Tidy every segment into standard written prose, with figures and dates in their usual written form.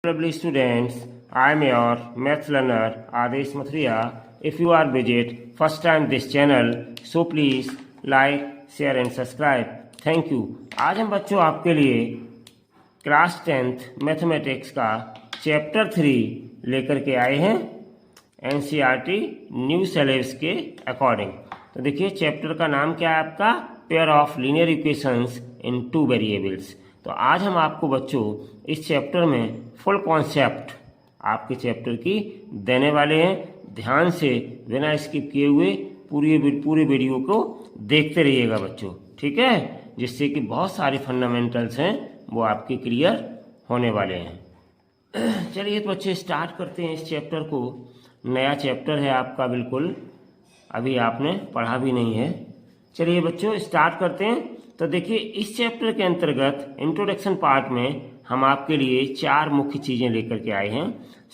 Lovely students, I am your maths learner Adesh Mathria. If you are visit first time this channel, so please like, share and subscribe. Thank you. आज हम बच्चों आपके लिए class 10th mathematics का chapter 3 लेकर के आए हैं एनसीईआरटी न्यू सिलेबस के अकॉर्डिंग। तो देखिए चैप्टर का नाम क्या है आपका, pair of linear equations in two variables. तो आज हम आपको बच्चों इस चैप्टर में फुल कॉन्सेप्ट आपके चैप्टर की देने वाले हैं। ध्यान से बिना स्किप किए हुए पूरे वीडियो को देखते रहिएगा बच्चों, ठीक है, जिससे कि बहुत सारे फंडामेंटल्स हैं वो आपके क्लियर होने वाले हैं। चलिए तो बच्चे स्टार्ट करते हैं इस चैप्टर को। नया चैप्टर है आपका, बिल्कुल अभी आपने पढ़ा भी नहीं है। चलिए बच्चों स्टार्ट करते हैं। तो देखिए इस चैप्टर के अंतर्गत इंट्रोडक्शन पार्ट में हम आपके लिए 4 मुख्य चीज़ें लेकर के आए हैं।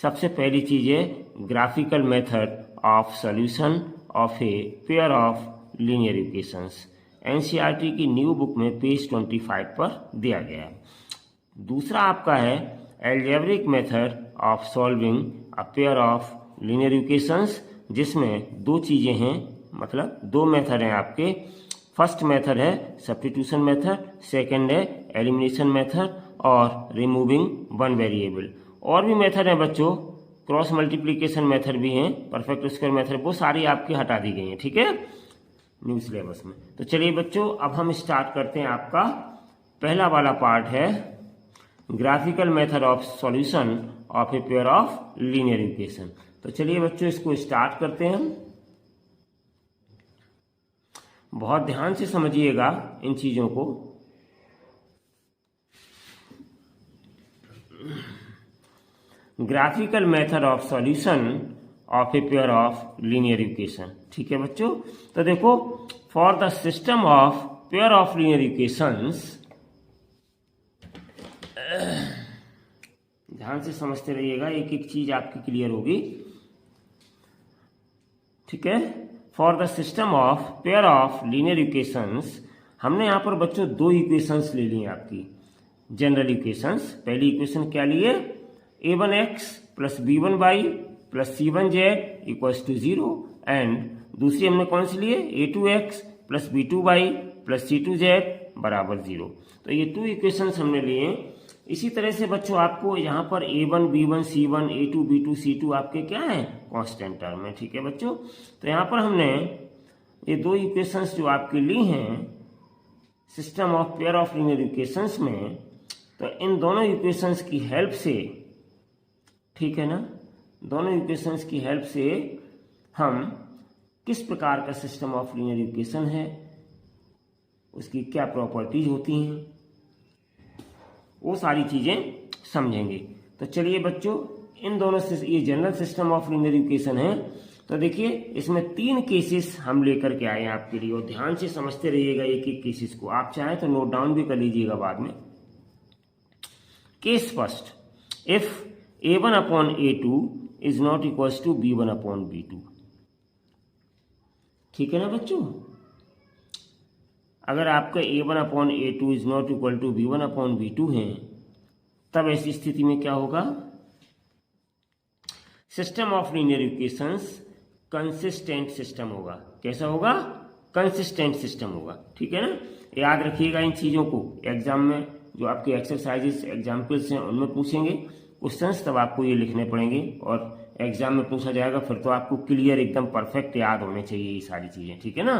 सबसे पहली चीज़ है graphical method of solution of a pair of linear equations. NCERT की न्यू बुक में पेज 25 पर दिया गया है। दूसरा आपका है algebraic method of solving a pair of linear equations, जिसमें 2 चीज़ें हैं, मतलब 2 मेथड हैं आपके। फर्स्ट मेथड है सब्स्टिट्यूशन मेथड, सेकंड है एलिमिनेशन मेथड और रिमूविंग वन वेरिएबल। और भी मेथड हैं बच्चों, क्रॉस मल्टीप्लिकेशन मेथड भी हैं, परफेक्ट स्क्वायर मेथड, वो सारी आपकी हटा दी गई हैं, ठीक है, न्यू सिलेबस में। तो चलिए बच्चों अब हम स्टार्ट करते हैं। आपका पहला वाला पार्ट है graphical method of solution of a pair of linear equation. तो चलिए बच्चों इसको स्टार्ट करते हैं हम। बहुत ध्यान से समझिएगा इन चीजों को। Graphical method of solution of a pair of linear equation, ठीक है बच्चों। तो देखो for the system of pair of linear equations, ध्यान से समझते रहिएगा, एक एक चीज आपकी क्लियर होगी, ठीक है। For the system of pair of linear equations, हमने यहाँ पर बच्चों 2 इक्वेशंस ले ली आपकी जनरल इक्वेशंस। पहली इक्वेशन क्या लिए, a1x plus b1y plus c1z equals to 0, and दूसरी हमने कौन सी लिए, a2x plus b2y plus c2z बराबर 0। तो ये 2 इक्वेशंस हमने लिए। इसी तरह से बच्चों आपको यहाँ पर a1 b1 c1 a2 b2 c2 आपके क्या है, कांस्टेंट टर्म है, ठीक है बच्चों। तो यहाँ पर हमने ये 2 इक्वेशंस जो आपके ली हैं system of pair of linear equations में, तो इन दोनों इक्वेशंस की हेल्प से, ठीक है ना, दोनों इक्वेशंस की हेल्प से हम किस प्रकार का सिस्टम ऑफ लीनियर इक्वेशन है, उसकी क्या प्रॉपर्टीज होती हैं, वो सारी चीजें समझेंगे। तो चलिए बच्चों इन दोनों से, ये general system of linear equation है। तो देखिए इसमें 3 केसेस हम लेकर के आए हैं आपके लिए, और ध्यान से समझते रहिएगा एक एक केसेस को। आप चाहें तो नोट डाउन भी कर लीजिएगा बाद में। Case first, if a1 upon a2 is not equals to b1 upon b2, ठीक है ना बच्चों। अगर आपका a1 upon a2 is not equal to b1 upon b2 है, तब ऐसी स्थिति में क्या होगा, system of linear equations consistent system होगा। कैसा होगा, कंसिस्टेंट सिस्टम होगा, ठीक है ना। याद रखिएगा इन चीजों को, एग्जाम में जो आपके एक्सरसाइजेस एग्जाम्पल्स हैं उनमें पूछेंगे क्वेश्चंस, तब आपको ये लिखने पड़ेंगे और एग्जाम में पूछा जाएगा, फिर तो आपको क्लियर एकदम परफेक्ट याद होने चाहिए ये सारी चीजें, ठीक है ना।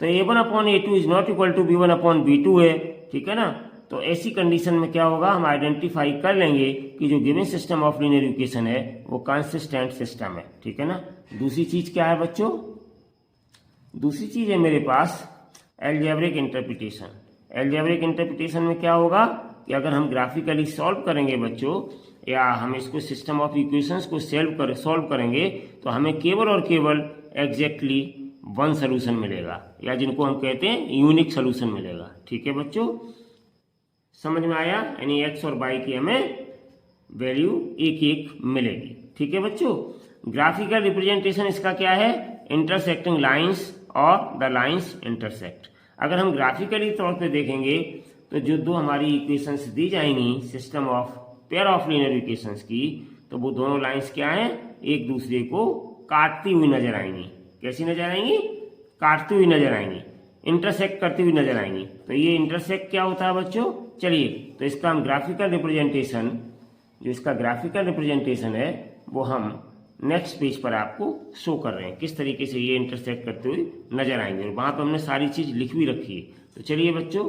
तो a1 upon a2 is not equal to b1 upon b2 है, ठीक है ना। तो ऐसी कंडीशन में क्या होगा, हम आइडेंटिफाई कर लेंगे कि जो given system of linear equation है वो कंसिस्टेंट सिस्टम है, ठीक है ना। दूसरी चीज क्या है बच्चों, दूसरी चीज है मेरे पास एल्जेब्रिक इंटरप्रिटेशन। एल्जेब्रिक इंटरप्रिटेशन में क्या होगा कि अगर हम ग्राफिकली सॉल्व करेंगे बच्चों, या हम इसको सिस्टम ऑफ इक्वेशंस को सॉल्व करेंगे, तो हमें केवल और केवल एग्जैक्टली 1 सोल्यूशन मिलेगा, या जिनको हम कहते हैं यूनिक सोल्यूशन मिलेगा, ठीक है बच्चों। समझ में आया, यानी एक्स और वाई की हमें वैल्यू एक एक मिलेगी, ठीक है बच्चों। ग्राफिकल रिप्रेजेंटेशन इसका क्या है, इंटरसेक्टिंग लाइंस और द लाइंस इंटरसेक्ट। अगर हम ग्राफिकली तौर पे देखेंगे तो जो 2 हमारी इक्वेशंस दी जाएंगी system of pair of linear equations की, तो वो दोनों लाइंस क्या हैं, एक दूसरे को काटती हुई नजर आएंगी। कैसी नजर आएंगी, काटती हुई नजर आएंगी, इंटरसेक्ट करती हुई नजर आएंगी। तो ये इंटरसेक्ट क्या होता है बच्चों, चलिए तो इसका हम ग्राफिकल रिप्रेजेंटेशन, जो इसका ग्राफिकल रिप्रेजेंटेशन है वो हम नेक्स्ट पेज पर आपको शो कर रहे हैं, किस तरीके से ये इंटरसेक्ट करते हुए नजर आएंगे। और वहां पर हमने सारी चीज लिख भी रखी है। तो चलिए बच्चों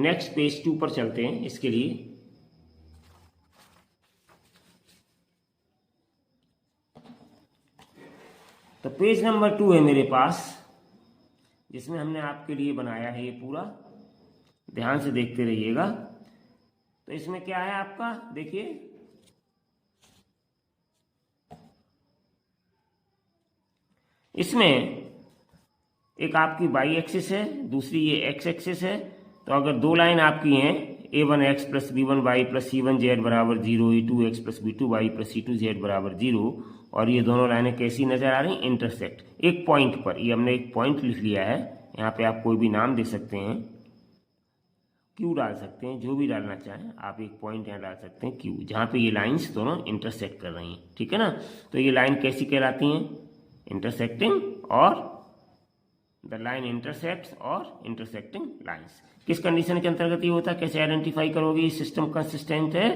नेक्स्ट पेज 2 पर चलते हैं। इसके लिए तो पेज नंबर 2 है मेरे पास, जिसमें हमने आपके लिए बनाया है ये पूरा, ध्यान से देखते रहिएगा। तो इसमें क्या है आपका, देखिए इसमें एक आपकी वाई एक्सिस है, दूसरी ये एक्स एक्सिस है। तो अगर दो लाइन आपकी हैं a1x plus b1y plus c1z बराबर 0, e2x plus b2y plus c2z बराबर 0, और ये दोनों लाइनें कैसी नजर आ रही, इंटरसेक्ट एक पॉइंट पर। ये हमने एक पॉइंट लिख लिया है, यहाँ पे आप कोई भी नाम दे सकते हैं, क्यू डाल सकते हैं, जो भी डालना चाहें आप, एक पॉइंट यहाँ डाल सकते हैं क्यू, जहाँ पे ये लाइंस दोनों इंटरसेक्ट कर रही हैं, ठीक है ना। तो ये लाइन कैसी कहलाती हैं, इंटरसेक्टिंग, और द लाइन इंटरसेक्ट्स और इंटरसेक्टिंग लाइंस। किस कंडीशन के अंतर्गत ये होता है, कैसे आइडेंटिफाई करोगे, सिस्टम कंसिस्टेंट है,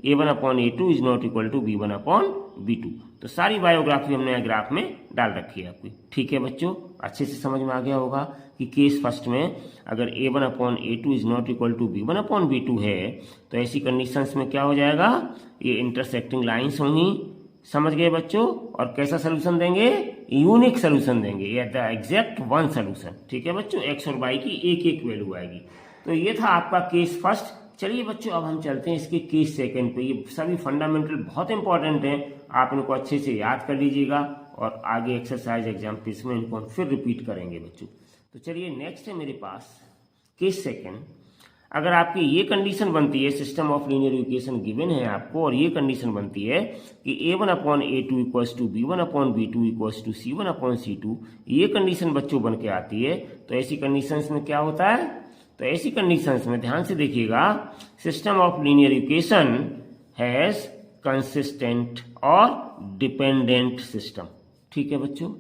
a1/a2 is not equal to b1/b2। तो सारी बायोग्राफी हमने ग्राफ में डाल रखी है आपकी, ठीक है बच्चों। अच्छे से समझ में आ गया होगा कि केस फर्स्ट में अगर a1/a2 is not equal to b1/b2 है, तो ऐसी कंडीशंस में क्या हो जाएगा, ये इंटरसेक्टिंग लाइंस होंगी, समझ गए बच्चों। और कैसा सोल्यूशन देंगे, यूनिक सोल्यूशन देंगे, या द एग्जैक्ट वन सोल्यूशन, ठीक है बच्चों। एक्स और वाई की एक एक वैल्यू आएगी। तो ये था आपका केस फर्स्ट। चलिए बच्चों अब हम चलते हैं इसके केस सेकंड पे। ये सभी फंडामेंटल बहुत इंपॉर्टेंट हैं, आप इनको अच्छे से याद कर लीजिएगा, और आगे एक्सरसाइज एग्जाम्पल्स में इनको हम फिर रिपीट करेंगे बच्चों। तो चलिए नेक्स्ट है मेरे पास केस सेकंड। अगर आपकी ये कंडीशन बनती है, system of linear equation given है आपको, और ये कंडीशन बनती है कि a1/a2 equals to b1/b2 equals to c1/c2, ये कंडीशन बच्चों बन के आती है, तो ऐसी कंडीशंस में क्या होता है, तो ऐसी कंडीशंस में ध्यान से देखिएगा, system of linear equation has consistent और डिपेंडेंट सिस्टम, ठीक है बच्चों।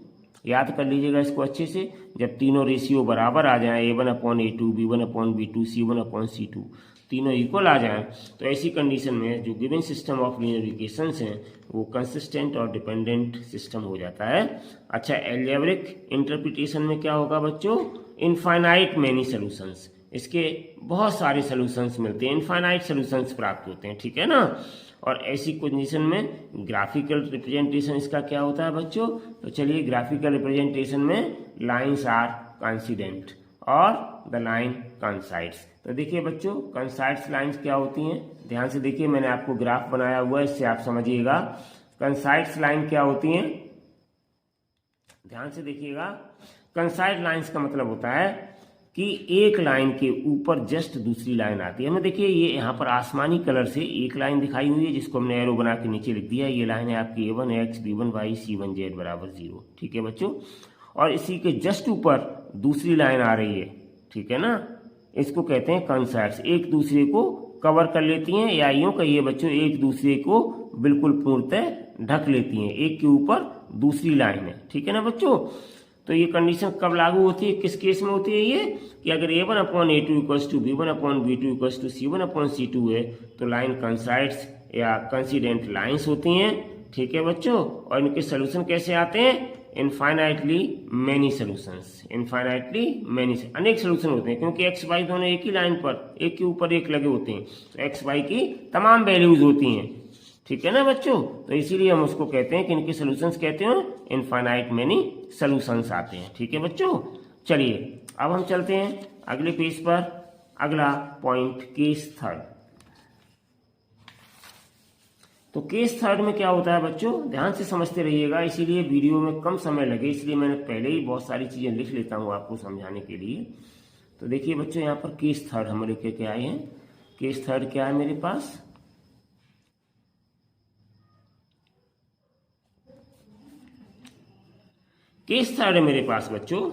याद कर लीजिएगा इसको अच्छे से। जब तीनों रेशियो बराबर आ जाए, a1/a2 b1/b2 c1/c2 तीनों इक्वल आ जाएं, तो ऐसी कंडीशन में जो given system of linear equations हैं वो कंसिस्टेंट और डिपेंडेंट सिस्टम हो जाता है। अच्छा, एल्जेब्रिक इंटरप्रिटेशन में क्या होगा बच्चों, इनफाइनाइट मेनी सॉल्यूशंस, इसके बहुत सारे सॉल्यूशंस मिलते हैं, इनफाइनाइट सॉल्यूशंस प्राप्त होते हैं, ठीक है ना। और ऐसी कंडीशन में ग्राफिकल रिप्रेजेंटेशन इसका क्या होता है बच्चों, तो चलिए ग्राफिकल रिप्रेजेंटेशन में लाइंस आर कंसिडेंट और द लाइन कंसाइड्स। तो देखिए बच्चों कंसाइड्स लाइंस क्या होती हैं, ध्यान से देखिए, मैंने आपको ग्राफ बनाया हुआ है, इससे आप समझिएगा कंसाइड्स लाइन क्या होती हैं। ध्यान से देखिएगा, कंसाइड लाइंस का मतलब होता है कि एक लाइन के ऊपर जस्ट दूसरी लाइन आती है। हमें देखिए ये यहाँ पर आसमानी कलर से एक लाइन दिखाई हुई है, जिसको हमने एरो बना के नीचे लिख दिया। ये लाइन है आपकी a1x b1y c1z बराबर 0, ठीक है बच्चों। और इसी के जस्ट ऊपर दूसरी लाइन आ रही है, ठीक है ना, इसको कहते हैं कंसाइड्स, एक दूसरे को कवर कर लेती हैं, या यूं कहिए बच्चों एक दूसरे को बिल्कुल पूर्णतः ढक लेती हैं, एक के ऊपर दूसरी लाइन है, ठीक है ना बच्चों। तो ये कंडीशन कब लागू होती है, किस केस में होती है ये, कि अगर a1/a2 equals to b1/b2 equals to c1/c2 है, तो लाइन कंसाइड्स या कंसिडेंट लाइंस होती हैं, ठीक है बच्चों। और इनके सोल्यूशन कैसे आते हैं, infinitely many solutions, infinitely many, अनेक सोल्यूशन होते हैं, क्योंकि एक्स वाई दोनों एक ही लाइन पर एक के ऊपर एक लगे होते हैं, तो एक्स वाई की तमाम वैल्यूज होती हैं, ठीक है ना बच्चों। तो इसीलिए हम उसको कहते हैं कि इनके सोल्यूशंस कहते हैं इनफाइनाइट मेनी सोल्यूशंस आते हैं, ठीक है बच्चों। चलिए अब हम चलते हैं अगले पेज पर, अगला पॉइंट केस थर्ड। तो केस थर्ड में क्या होता है बच्चों, ध्यान से समझते रहिएगा, इसीलिए वीडियो में कम समय लगे, इसलिए मैंने पहले ही बहुत सारी चीजें लिख लेता हूं आपको समझाने के लिए। तो देखिए बच्चों यहाँ पर केस थर्ड हम लेके के आए हैं। केस थर्ड क्या है मेरे पास, केस थर्ड है मेरे पास बच्चों,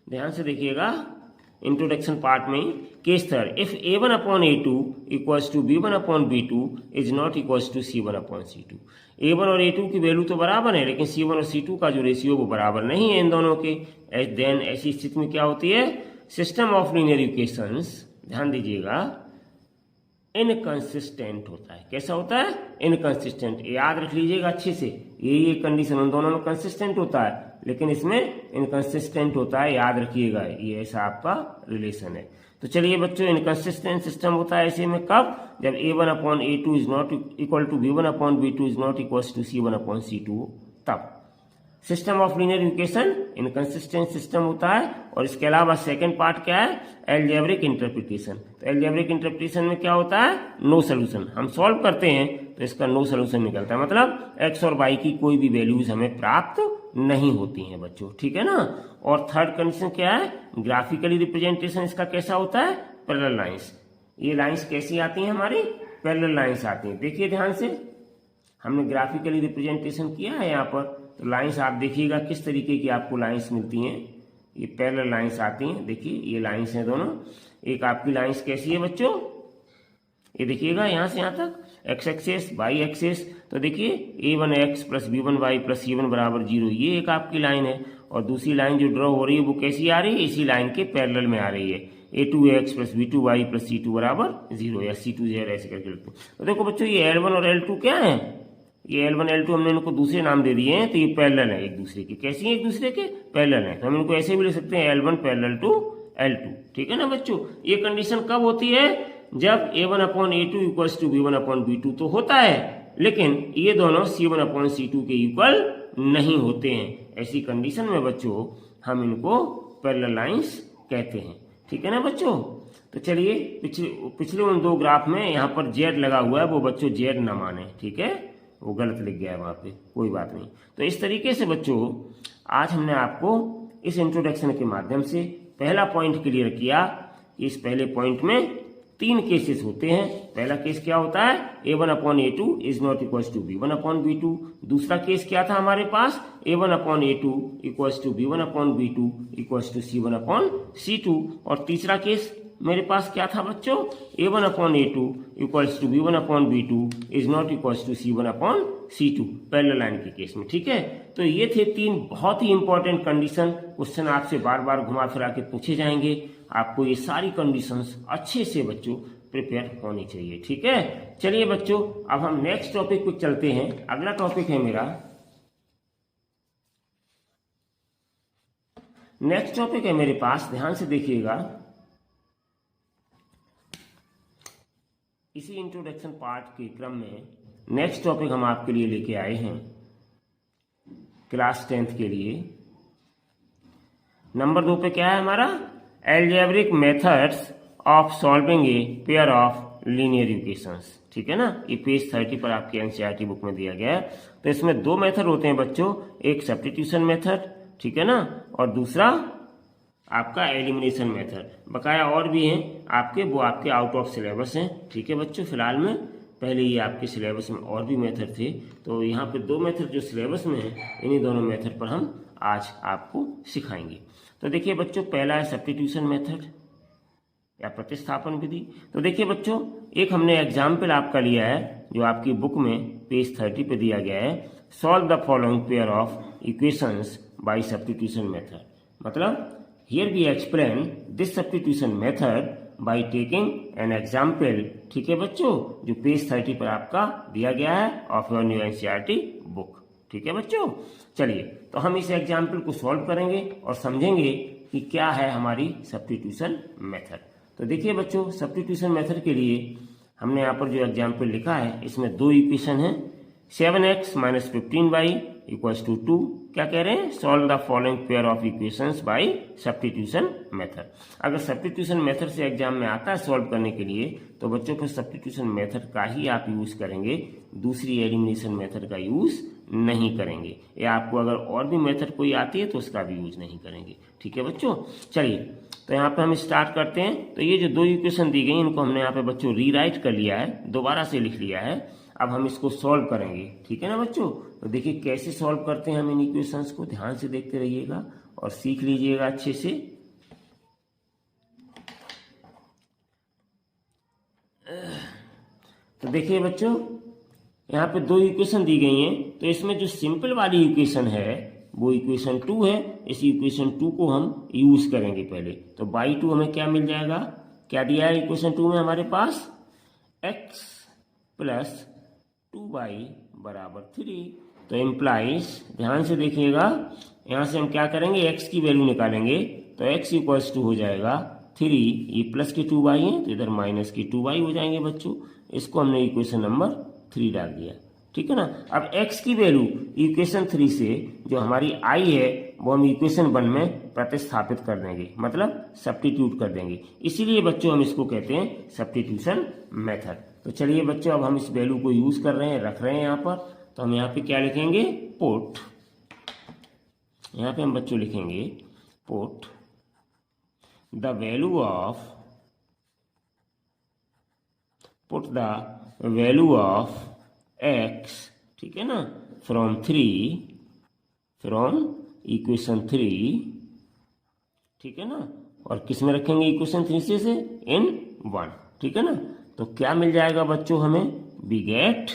ध्यान से देखिएगा। इंट्रोडक्शन पार्ट में ही। Case third, if A1 upon A2 equals to B1 upon B2 is not equals to C1 upon C2। A1 और A2 की वैल्यू तो बराबर है, लेकिन C1 और C2 का जो रेशियो वो बराबर नहीं है इन दोनों के। देन ऐसी स्थिति में क्या होती है, सिस्टम ऑफ लीनियर इक्वेशंस, ध्यान दीजिएगा, इनकंसिस्टेंट होता है। कैसा होता है, इनकंसिस्टेंट। याद रख लीजिएगा अच्छे से, ये कंडीशन उन दोनों में कंसिस्टेंट होता है, लेकिन इसमें इनकंसिस्टेंट होता है, याद रखिएगा, ये ऐसा आपका रिलेशन है। तो चलिए बच्चों, इनकंसिस्टेंट सिस्टम होता है ऐसे में कब, जब A1 upon A2 is not equal to B1 upon B2 is not equal to C1 upon C2, तब system of linear equation inconsistent system होता है। और इसके अलावा सेकंड पार्ट क्या है, एल्जेब्रिक इंटरप्रिटेशन। तो एल्जेब्रिक इंटरप्रिटेशन में क्या होता है, नो सोल्यूशन। हम सॉल्व करते हैं तो इसका नो सोल्यूशन निकलता है, मतलब x और y की कोई भी वैल्यूज हमें प्राप्त नहीं होती हैं बच्चों, ठीक है ना। और थर्ड कंडीशन क्या है, ग्राफिकली रिप्रेजेंटेशन इसका कैसा होता है, पैरेलल लाइंस। ये लाइंस कैसी आती हैं हमारी, पैरेलल लाइंस आती हैं। देखिए ध्यान से, हमने ग्राफिकली रिप्रेजेंटेशन किया है यहाँ पर, तो लाइंस आप देखिएगा किस तरीके की आपको लाइंस मिलती हैं, ये पैरेलल लाइंस आती हैं। देखिए ये लाइंस हैं दोनों। एक आपकी लाइंस कैसी है बच्चों, ये देखिएगा यहाँ से यहाँ तक x एक्सेस y एक्सेस, तो देखिए a1x plus b1y plus c1 बराबर 0, ये एक आपकी लाइन है। और दूसरी लाइन जो ड्रॉ हो रही है वो कैसी आ रही है, इसी लाइन के पैरेलल में आ रही है, a2x plus b2y plus c2 बराबर 0 या c2z ऐसे करके लिखते हैं। तो देखो बच्चों, ये L1 और L2 क्या है, ये L1 L2 हमने इनको दूसरे नाम दे दिए हैं, तो ये पैरेलल है एक दूसरे के। कैसी है, एक दूसरे के पैरेलल है, तो हम इनको ऐसे भी लिख सकते हैं L1 पैरेलल टू L2, ठीक है ना बच्चों। ये कंडीशन कब होती है, जब A1 upon A2 equals to B1 upon B2 तो होता है, लेकिन ये दोनों C1 अपॉन C2 के इक्वल नहीं होते हैं। ऐसी कंडीशन में बच्चों हम इनको पैरेलल लाइंस कहते हैं, ठीक है ना बच्चों। तो चलिए पिछले उन दो ग्राफ में यहाँ पर Z लगा हुआ है, वो बच्चों Z न माने, ठीक है, वो गलत लिख गया है वहाँ पे, कोई बात नहीं। तो इस तरीके से बच्चों आज हमने आपको इस इंट्रोडक्शन के माध्यम से पहला पॉइंट क्लियर किया। इस पहले पॉइंट में 3 केसेस होते हैं। पहला केस क्या होता है, A1 upon A2 is not equals to B1 upon B2। दूसरा केस क्या था हमारे पास, A1 upon A2 equals to B1 upon B2 equals to C1 upon C2। और तीसरा केस मेरे पास क्या था बच्चों, A1 upon A2 equals to B1 upon B2 is not equals to C1 upon C2, parallel line के case में, ठीक है। तो ये थे 3 बहुत ही इंपॉर्टेंट कंडीशन। क्वेश्चन आपसे बार बार घुमा फिरा के पूछे जाएंगे, आपको ये सारी कंडीशंस अच्छे से बच्चों प्रिपेयर होनी चाहिए, ठीक है। चलिए बच्चों, अब हम नेक्स्ट टॉपिक पे चलते हैं। अगला टॉपिक है मेरा, नेक्स्ट टॉपिक है मेरे पास, ध्यान से देखिएगा। इसी इंट्रोडक्शन पार्ट के क्रम में नेक्स्ट टॉपिक हम आपके लिए लेके आए हैं क्लास 10th के लिए। नंबर 2 पे क्या है हमारा, algebraic methods of solving a pair of linear equations, ठीक है ना। ये पेज 30 पर आपके एनसीईआरटी बुक में दिया गया है। तो इसमें 2 मेथड होते हैं बच्चों, एक सब्स्टिट्यूशन मेथड, ठीक है ना, और दूसरा आपका एलिमिनेशन मेथड। बकाया और भी हैं आपके, वो आपके आउट ऑफ सिलेबस हैं, ठीक है बच्चों। फिलहाल में पहले ये आपके सिलेबस में और भी मेथड थे, तो यहाँ पे 2 मेथड जो सिलेबस में है, इन्हीं दोनों मेथड पर हम आज आपको सिखाएंगे। तो देखिए बच्चों, पहला है सब्स्टिट्यूशन मेथड या प्रतिस्थापन विधि। तो देखिए बच्चों, एक हमने एग्जाम्पल आपका लिया है जो आपकी बुक में पेज 30 पे दिया गया है, solve the following pair of equations by substitution method. मतलब here we explain this substitution method by taking an example, ठीक है बच्चों, जो पेज 30 पर आपका दिया गया है of your new NCERT book, ठीक है बच्चों। चलिए, तो हम इस एग्जाम्पल को सॉल्व करेंगे और समझेंगे कि क्या है हमारी सब्स्टिट्यूशन मेथड। तो देखिए बच्चों, सब्स्टिट्यूशन मेथड के लिए हमने यहाँ पर जो एग्जाम्पल लिखा है, इसमें 2 इक्वेशन है। 7x minus 15y equals to 2। क्या कह रहे हैं, solve the following pair of equations by substitution method. अगर सब्स्टिट्यूशन मेथड से एग्जाम में आता है सॉल्व करने के लिए, तो बच्चों फिर सब्स्टिट्यूशन मेथड का ही आप यूज करेंगे, दूसरी एलिमिनेशन मेथड का यूज नहीं करेंगे, या आपको अगर और भी मेथड कोई आती है तो उसका भी यूज नहीं करेंगे, ठीक है बच्चों। चलिए, तो यहाँ पे हम स्टार्ट करते हैं। तो ये जो 2 इक्वेशन दी गई, इनको हमने यहाँ पे बच्चों रीराइट कर लिया है, दोबारा से लिख लिया है। अब हम इसको सॉल्व करेंगे, ठीक है ना बच्चों। तो देखिए कैसे सॉल्व करते हैं हम इन इक्वेशंस को, ध्यान से देखते रहिएगा और सीख लीजिएगा अच्छे से। तो देखिए बच्चों, यहाँ पे दो इक्वेशन दी गई हैं, तो इसमें जो सिंपल वाली इक्वेशन है वो इक्वेशन 2 है। इस इक्वेशन 2 को हम यूज करेंगे पहले। तो बाई 2 हमें क्या मिल जाएगा, क्या दिया है इक्वेशन 2 में हमारे पास, x प्लस 2y बराबर 3। तो इम्प्लाइज, ध्यान से देखिएगा, यहाँ से हम क्या करेंगे, x की वैल्यू निकालेंगे। तो x इक्वल्स टू हो जाएगा 3, ये प्लस के 2y है तो इधर माइनस के 2y हो जाएंगे बच्चों। इसको हमने इक्वेशन नंबर 3 डाल दिया, ठीक है ना। अब x की वैल्यू इक्वेशन 3 से जो हमारी i है वो हम इक्वेशन 1 में प्रतिस्थापित कर देंगे, मतलब सब्स्टिट्यूट कर देंगे। इसीलिए बच्चों हम इसको कहते हैं सब्स्टिट्यूशन मेथड। तो चलिए बच्चों, अब हम इस वैल्यू को यूज कर रहे हैं, रख रहे हैं यहाँ पर। तो हम यहाँ पे क्या लिखेंगे, पुट, यहाँ पे हम बच्चों लिखेंगे put the value of x, ठीक है ना, फ्रॉम इक्वेशन 3, ठीक है ना। और किस में रखेंगे इक्वेशन 3 से इन 1, ठीक है ना। तो क्या मिल जाएगा बच्चों हमें, वी गेट,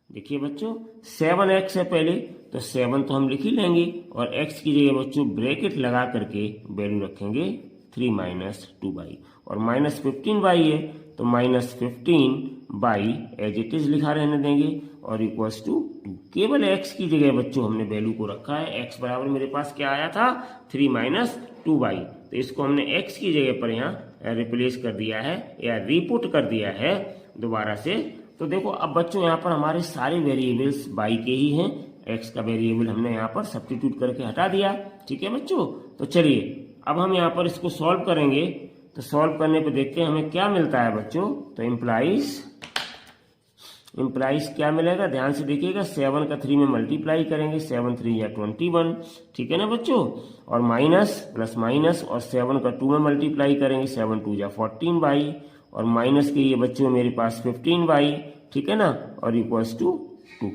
देखिए बच्चों 7x है पहले, तो 7 तो हम लिख ही लेंगे, और x की जगह बच्चों ब्रैकेट लगा करके वैल्यू रखेंगे 3 माइनस 2y, और माइनस 15y है तो minus 15y as it is लिखा रहने देंगे, और इक्वल्स टू 2। केवल x की जगह बच्चों हमने वैल्यू को रखा है। x बराबर मेरे पास क्या आया था, 3 माइनस 2y, तो इसको हमने x की जगह पर यहाँ रिप्लेस कर दिया है या रीपुट कर दिया है दोबारा से। तो देखो अब बच्चों यहाँ पर हमारे सारे वेरिएबल्स y के ही हैं, x का वेरिएबल हमने यहाँ पर सब्स्टिट्यूट करके हटा दिया, ठीक है बच्चों। तो चलिए अब हम यहाँ पर इसको सॉल्व करेंगे। तो सॉल्व करने पे देखते हैं हमें क्या मिलता है बच्चों। तो इम्प्लाइज क्या मिलेगा, ध्यान से देखिएगा, 7 का 3 में मल्टीप्लाई करेंगे, 7 3 या 21, ठीक है ना बच्चों। और माइनस प्लस माइनस, और 7 का 2 में मल्टीप्लाई करेंगे, 7 2 या 14y, और माइनस के ये बच्चों मेरे पास 15y, ठीक है ना, और इक्वल्स टू 2।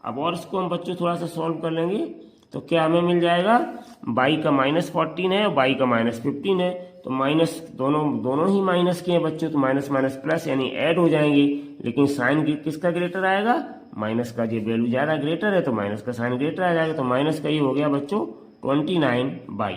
अब और इसको हम बच्चों थोड़ा सा सॉल्व कर लेंगे। तो क्या हमें मिल जाएगा, y का माइनस 14 है और y का माइनस 15 है, तो माइनस दोनों ही माइनस के हैं बच्चों, तो माइनस माइनस प्लस यानी ऐड हो जाएंगे। लेकिन साइन किसका ग्रेटर आएगा, माइनस का। जो वैल्यू ज्यादा ग्रेटर है तो माइनस का साइन ग्रेटर आ जाएगा। तो माइनस का ये हो गया बच्चों 29y,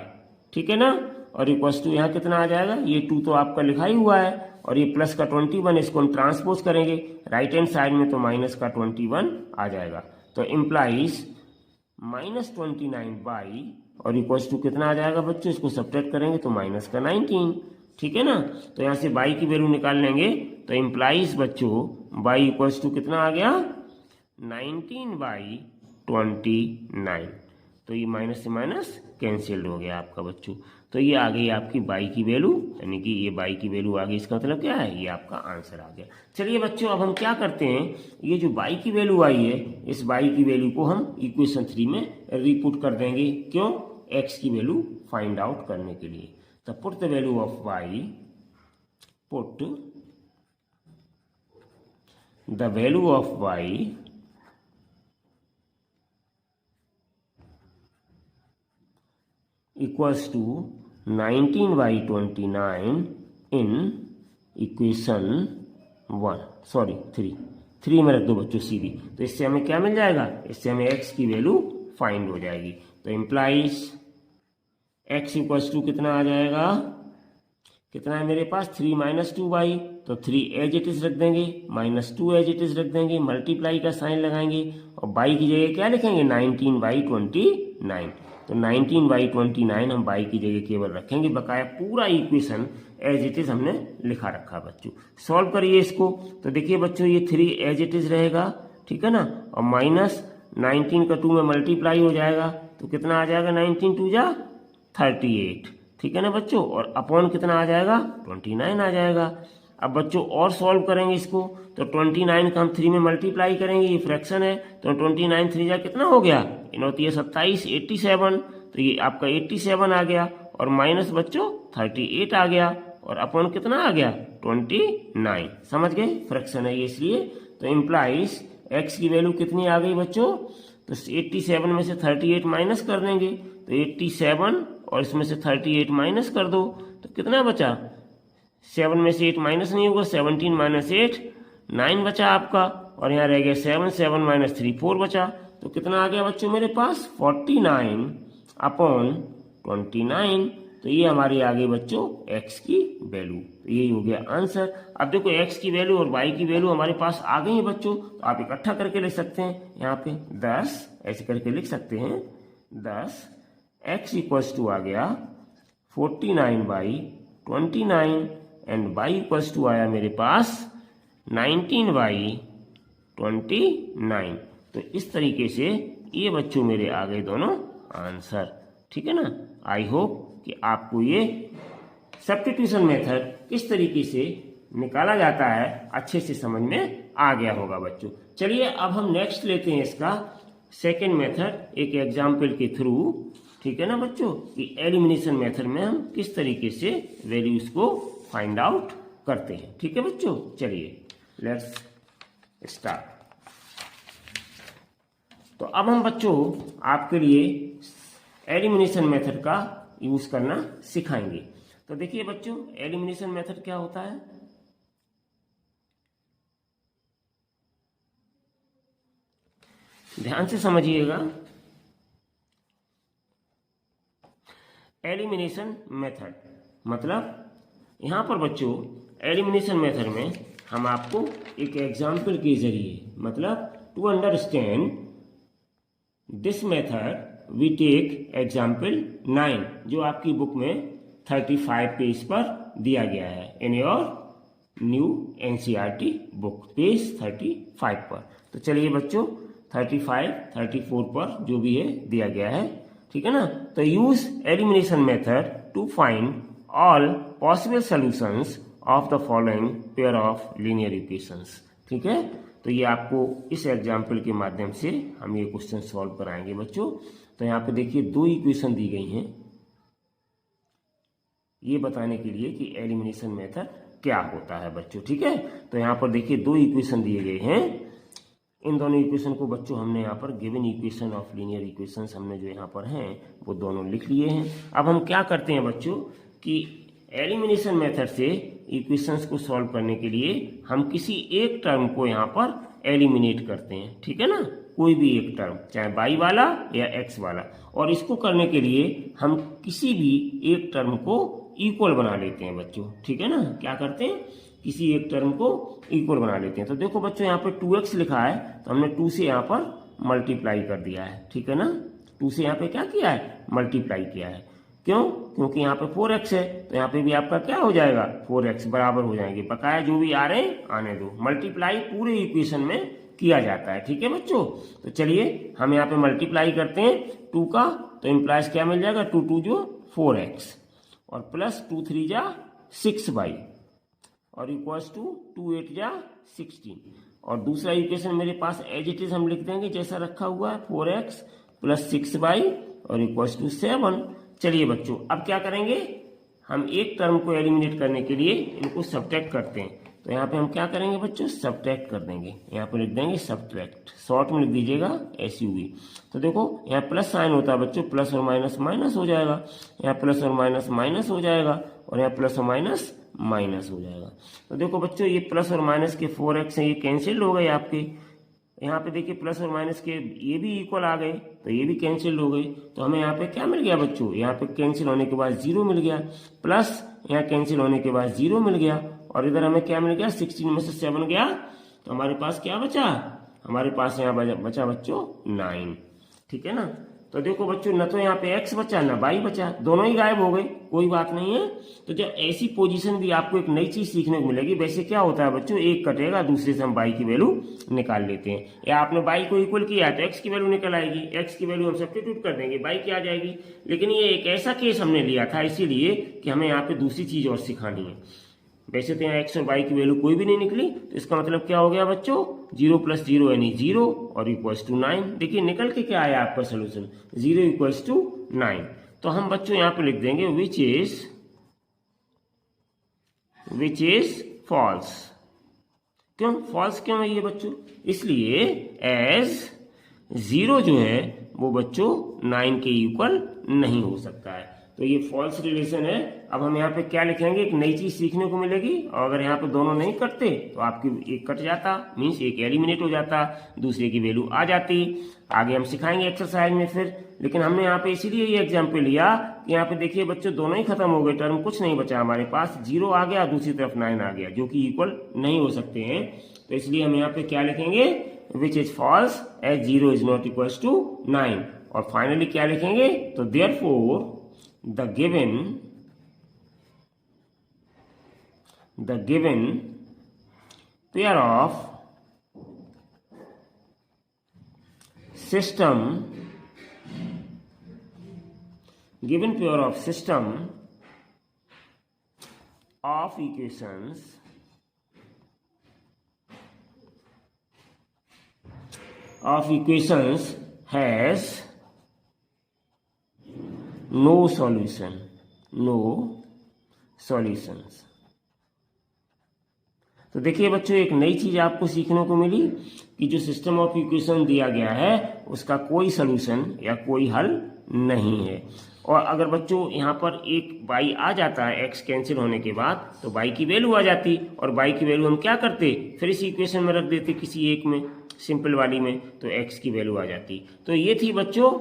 ठीक है ना, और इक्वल्स टू यहाँ कितना आ जाएगा, ये 2 तो आपका लिखा ही हुआ है, और ये प्लस का 21, इसको हम ट्रांसपोज करेंगे राइट हैंड साइड में, तो माइनस का 21 आ जाएगा। तो इम्प्लाइज माइनस 29y, और इक्वल्स टू कितना आ जाएगा बच्चों, इसको सब्ट्रैक्ट करेंगे तो माइनस का 19, ठीक है ना। तो यहाँ से y की वैल्यू निकाल लेंगे। तो इम्प्लाइज बच्चों y इक्वल्स टू कितना आ गया, 19/29। तो ये माइनस से माइनस कैंसिल्ड हो गया आपका बच्चों। तो ये आ गई आपकी y की वैल्यू, यानी कि ये y की वैल्यू आ गई। इसका मतलब क्या है, ये आपका आंसर आ गया। चलिए बच्चों अब हम क्या करते हैं, ये जो y की वैल्यू आई है, इस y की वैल्यू को हम इक्वेशन 3 में रिपुट कर देंगे। क्यों, x की वैल्यू फाइंड आउट करने के लिए। तो put the value of y, put the value of y equals to 19/29 in equation 3 में रख दो बच्चों सीधी। तो इससे हमें क्या मिल जाएगा, इससे हमें x की वैल्यू फाइंड हो जाएगी। तो इम्प्लाइज x इक्वल्स टू कितना आ जाएगा, कितना है मेरे पास, 3 माइनस 2y, तो 3 एज इट इज रख देंगे, माइनस 2 एज इट इज रख देंगे, मल्टीप्लाई का साइन लगाएंगे, और y की जगह क्या लिखेंगे, 19/29। तो 19/29 हम y की जगह केवल रखेंगे, बकाया पूरा इक्वेशन एज इट इज हमने लिखा रखा बच्चों। सॉल्व करिए इसको। तो देखिए बच्चों ये 3 एज इट इज रहेगा, ठीक है ना, और माइनस 19 का 2 में मल्टीप्लाई हो जाएगा, तो कितना आ जाएगा, 19 2 जा 38, ठीक है ना बच्चों, और अपॉन कितना आ जाएगा, 29 आ जाएगा। अब बच्चों और सॉल्व करेंगे इसको। तो 29 का हम 3 में मल्टीप्लाई करेंगे, ये फ्रैक्शन है, तो 29 3 जा कितना हो गया, इनोती है 27, 87, तो ये आपका 87 आ गया, और माइनस बच्चों 38 आ गया, और अपॉन कितना आ गया, 29। समझ गए, फ्रैक्शन है ये इसलिए। तो इम्प्लाइज x की वैल्यू कितनी आ गई बच्चों, तो 87 में से 38 माइनस कर देंगे, तो 87 और इसमें से 38 माइनस कर दो, तो कितना बचा, 7 में से 8 माइनस नहीं होगा, 17 माइनस 8 9 बचा आपका, और यहाँ रह गया 7, 7 माइनस 3 4 बचा। तो कितना आ गया बच्चों मेरे पास 49/29। तो ये हमारी आ गई बच्चों x की वैल्यू। तो यही हो गया आंसर। अब देखो x की वैल्यू और y की वैल्यू हमारे पास आ गई है बच्चों, तो आप इकट्ठा करके लिख सकते हैं। यहाँ पे 10 ऐसे करके लिख सकते हैं, 10 x इक्वल्स टू आ गया 49/29 एंड y इक्वल्स टू आया मेरे पास 19/29। तो इस तरीके से ये बच्चों मेरे आ गए दोनों आंसर। ठीक है ना। आई होप कि आपको ये सब्स्टिट्यूशन मेथड किस तरीके से निकाला जाता है अच्छे से समझ में आ गया होगा बच्चों। चलिए अब हम नेक्स्ट लेते हैं इसका सेकेंड मेथड, एक एग्जाम्पल के थ्रू। ठीक है ना बच्चों, कि एलिमिनेशन मेथड में हम किस तरीके से वैल्यूज को फाइंड आउट करते हैं। ठीक है बच्चों, चलिए लेट्स स्टार्ट। तो अब हम बच्चों आपके लिए एलिमिनेशन मेथड का यूज करना सिखाएंगे। तो देखिए बच्चों, एलिमिनेशन मेथड क्या होता है। ध्यान से समझिएगा। एलिमिनेशन मेथड मतलब यहां पर बच्चों एलिमिनेशन मेथड में हम आपको एक एग्जाम्पल के जरिए, मतलब to understand this method we take example 9, जो आपकी बुक में 35 पेज पर दिया गया है, in your new NCERT book page 35 पर। तो चलिए बच्चों 35, 34 पर जो भी है दिया गया है। ठीक है ना। तो use elimination method to find all possible solutions of the following pair of linear equations. ठीक है। तो ये आपको इस एग्जाम्पल के माध्यम से हम ये क्वेश्चन सॉल्व कराएंगे बच्चों। तो यहाँ पे देखिए 2 इक्वेशन दी गई हैं, ये बताने के लिए कि एलिमिनेशन मेथड क्या होता है बच्चों। ठीक है। तो यहाँ पर देखिए 2 इक्वेशन दिए गए हैं। इन दोनों इक्वेशन को बच्चों हमने यहाँ पर given equation of linear equations हमने जो यहाँ पर हैं वो दोनों लिख लिए हैं। अब हम क्या करते हैं बच्चों कि एलिमिनेशन मेथड से इक्वेशंस को सॉल्व करने के लिए हम किसी एक टर्म को यहाँ पर एलिमिनेट करते हैं। ठीक है ना। कोई भी एक टर्म, चाहे y वाला या x वाला, और इसको करने के लिए हम किसी भी एक टर्म को इक्वल बना लेते हैं बच्चों। ठीक है ना। क्या करते हैं, किसी एक टर्म को इक्वल बना लेते हैं। तो देखो बच्चों यहाँ पे 2x लिखा है, तो हमने 2 से यहाँ पर मल्टीप्लाई कर दिया है। ठीक है ना। 2 से यहाँ पे क्या किया है, मल्टीप्लाई किया है। क्यों, क्योंकि यहाँ पे 4x है, तो यहाँ पे भी आपका क्या हो जाएगा, 4x बराबर हो जाएंगे। बकाया जो भी आ रहे हैं आने दो, मल्टीप्लाई पूरे इक्वेशन में किया जाता है। ठीक है बच्चों। तो चलिए हम यहाँ पे मल्टीप्लाई करते हैं 2 का, तो इम्प्लाइज क्या मिल जाएगा, 2 2 जो 4x और प्लस 2 3 जा 6y और इक्वल्स टू 2 8 जा 16। और दूसरा इक्वेशन मेरे पास एज इट इज हम लिख देंगे जैसा रखा हुआ है, 4x प्लस 6y और इक्वल्स टू 7। चलिए बच्चों अब क्या करेंगे, हम एक टर्म को एलिमिनेट करने के लिए इनको सब्ट्रैक्ट करते हैं। तो यहाँ पे हम क्या करेंगे बच्चों, सब्ट्रैक्ट कर देंगे। यहाँ पे लिख देंगे सब्ट्रैक्ट, शॉर्ट में लिख दीजिएगा SUV। तो देखो यहाँ प्लस साइन होता है बच्चों, प्लस और माइनस माइनस हो जाएगा, यहाँ प्लस और माइनस माइनस हो जाएगा और यहाँ प्लस और माइनस माइनस हो जाएगा। तो देखो बच्चों ये प्लस और माइनस के 4x हैं, ये कैंसिल हो गए आपके। यहाँ पे देखिए प्लस और माइनस के ये भी इक्वल आ गए, तो ये भी कैंसिल हो गए। तो हमें यहाँ पे क्या मिल गया बच्चों, यहाँ पे कैंसिल होने के बाद 0 मिल गया, प्लस यहाँ कैंसिल होने के बाद 0 मिल गया, और इधर हमें क्या मिल गया, 16 में से 7 गया, तो हमारे पास क्या बचा, हमारे पास यहाँ बचा बच्चों 9। ठीक है ना। तो देखो बच्चों न तो यहाँ पे x बचा न y बचा, दोनों ही गायब हो गए, कोई बात नहीं है। तो जब ऐसी पोजीशन भी आपको एक नई चीज सीखने को मिलेगी। वैसे क्या होता है बच्चों, एक कटेगा दूसरे से हम y की वैल्यू निकाल लेते हैं, या आपने y को इक्वल किया तो x की वैल्यू निकल आएगी, x की वैल्यू हम सब्स्टिट्यूट कर देंगे, y की आ जाएगी। लेकिन ये एक ऐसा केस हमने लिया था इसीलिए कि हमें यहाँ पे दूसरी चीज और सिखानी है। वैसे तो यहाँ x और y की वैल्यू कोई भी नहीं निकली, तो इसका मतलब क्या हो गया बच्चों, 0 + 0 यानी 0 और इक्वल्स टू 9। देखिए निकल के क्या आया आपका सोल्यूशन, 0 इक्वल्स टू 9। तो हम बच्चों यहाँ पे लिख देंगे विच इज फॉल्स। क्यों फॉल्स क्यों है ये बच्चों, इसलिए एज 0 जो है वो बच्चों 9 के इक्वल नहीं हो सकता है। तो ये फॉल्स रिलेशन है। अब हम यहाँ पे क्या लिखेंगे, एक नई चीज सीखने को मिलेगी, और अगर यहाँ पे दोनों नहीं कटते तो आपकी एक कट जाता, मीन्स एक एलिमिनेट हो जाता, दूसरे की वैल्यू आ जाती। आगे हम सिखाएंगे एक्सरसाइज में फिर, लेकिन हमने यहाँ पे इसीलिए ये एग्जाम्पल लिया कि यहाँ पे देखिए बच्चों दोनों ही खत्म हो गए, टर्म कुछ नहीं बचा हमारे पास, 0 आ गया, दूसरी तरफ 9 आ गया, जो कि इक्वल नहीं हो सकते हैं। तो इसलिए हम यहाँ पे क्या लिखेंगे, which is false as 0 is not equals to 9। और फाइनली क्या लिखेंगे, तो therefore the given pair of system of equations has no solutions। तो देखिए बच्चों एक नई चीज आपको सीखने को मिली कि जो सिस्टम ऑफ इक्वेशन दिया गया है उसका कोई सॉल्यूशन या कोई हल नहीं है। और अगर बच्चों यहाँ पर एक y आ जाता है x कैंसिल होने के बाद, तो y की वैल्यू आ जाती, और y की वैल्यू हम क्या करते, फिर इस इक्वेशन में रख देते किसी एक में, सिंपल वाली में, तो x की वैल्यू आ जाती। तो ये थी बच्चों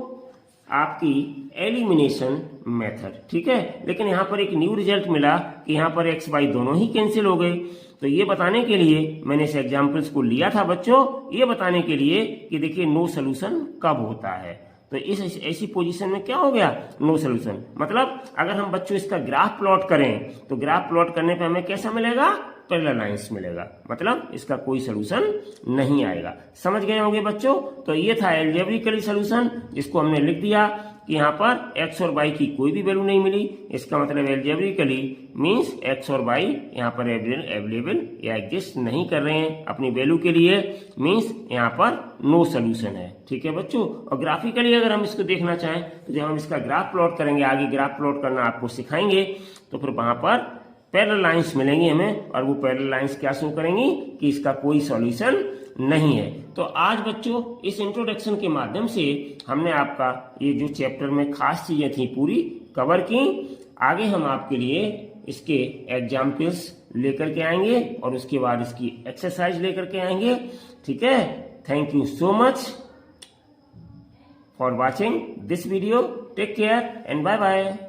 आपकी एलिमिनेशन मेथड, ठीक है। लेकिन यहाँ पर एक न्यू रिजल्ट मिला कि यहाँ पर x y दोनों ही कैंसिल हो गए। तो ये बताने के लिए मैंने इस एग्जाम्पल्स को लिया था बच्चों, ये बताने के लिए कि देखिए नो सोल्यूशन कब होता है। तो इस ऐसी पोजीशन में क्या हो गया, नो सोल्यूशन। मतलब अगर हम बच्चों इसका ग्राफ प्लॉट करें तो ग्राफ प्लॉट करने पे हमें कैसा मिलेगा, पैरेलल लाइंस मिलेगा, मतलब इसका कोई सलूशन नहीं आएगा। समझ गए होंगे बच्चों। तो ये था एल्जेब्रिकली सलूशन, जिसको हमने लिख दिया कि यहाँ पर x और y की कोई भी वैल्यू नहीं मिली, इसका मतलब एल्जेब्रिकली मींस x और y यहाँ पर अवेलेबल या एग्जिस्ट नहीं कर रहे हैं अपनी वैल्यू के लिए, मींस यहाँ पर नो सोल्यूशन है, ठीक है बच्चों। और ग्राफिकली अगर हम इसको देखना चाहें तो जब हम इसका ग्राफ प्लॉट करेंगे, आगे ग्राफ प्लॉट करना आपको सिखाएंगे, तो फिर वहां पर पैरेलल लाइंस मिलेंगी हमें, और वो पैरेलल लाइंस क्या शो करेंगी कि इसका कोई सॉल्यूशन नहीं है। तो आज बच्चों इस इंट्रोडक्शन के माध्यम से हमने आपका ये जो चैप्टर में खास चीजें थी पूरी कवर की। आगे हम आपके लिए इसके एग्जाम्पल्स लेकर के आएंगे और उसके बाद इसकी एक्सरसाइज लेकर के आएंगे, ठीक है। Thank you so much for watching this video. Take care and bye bye.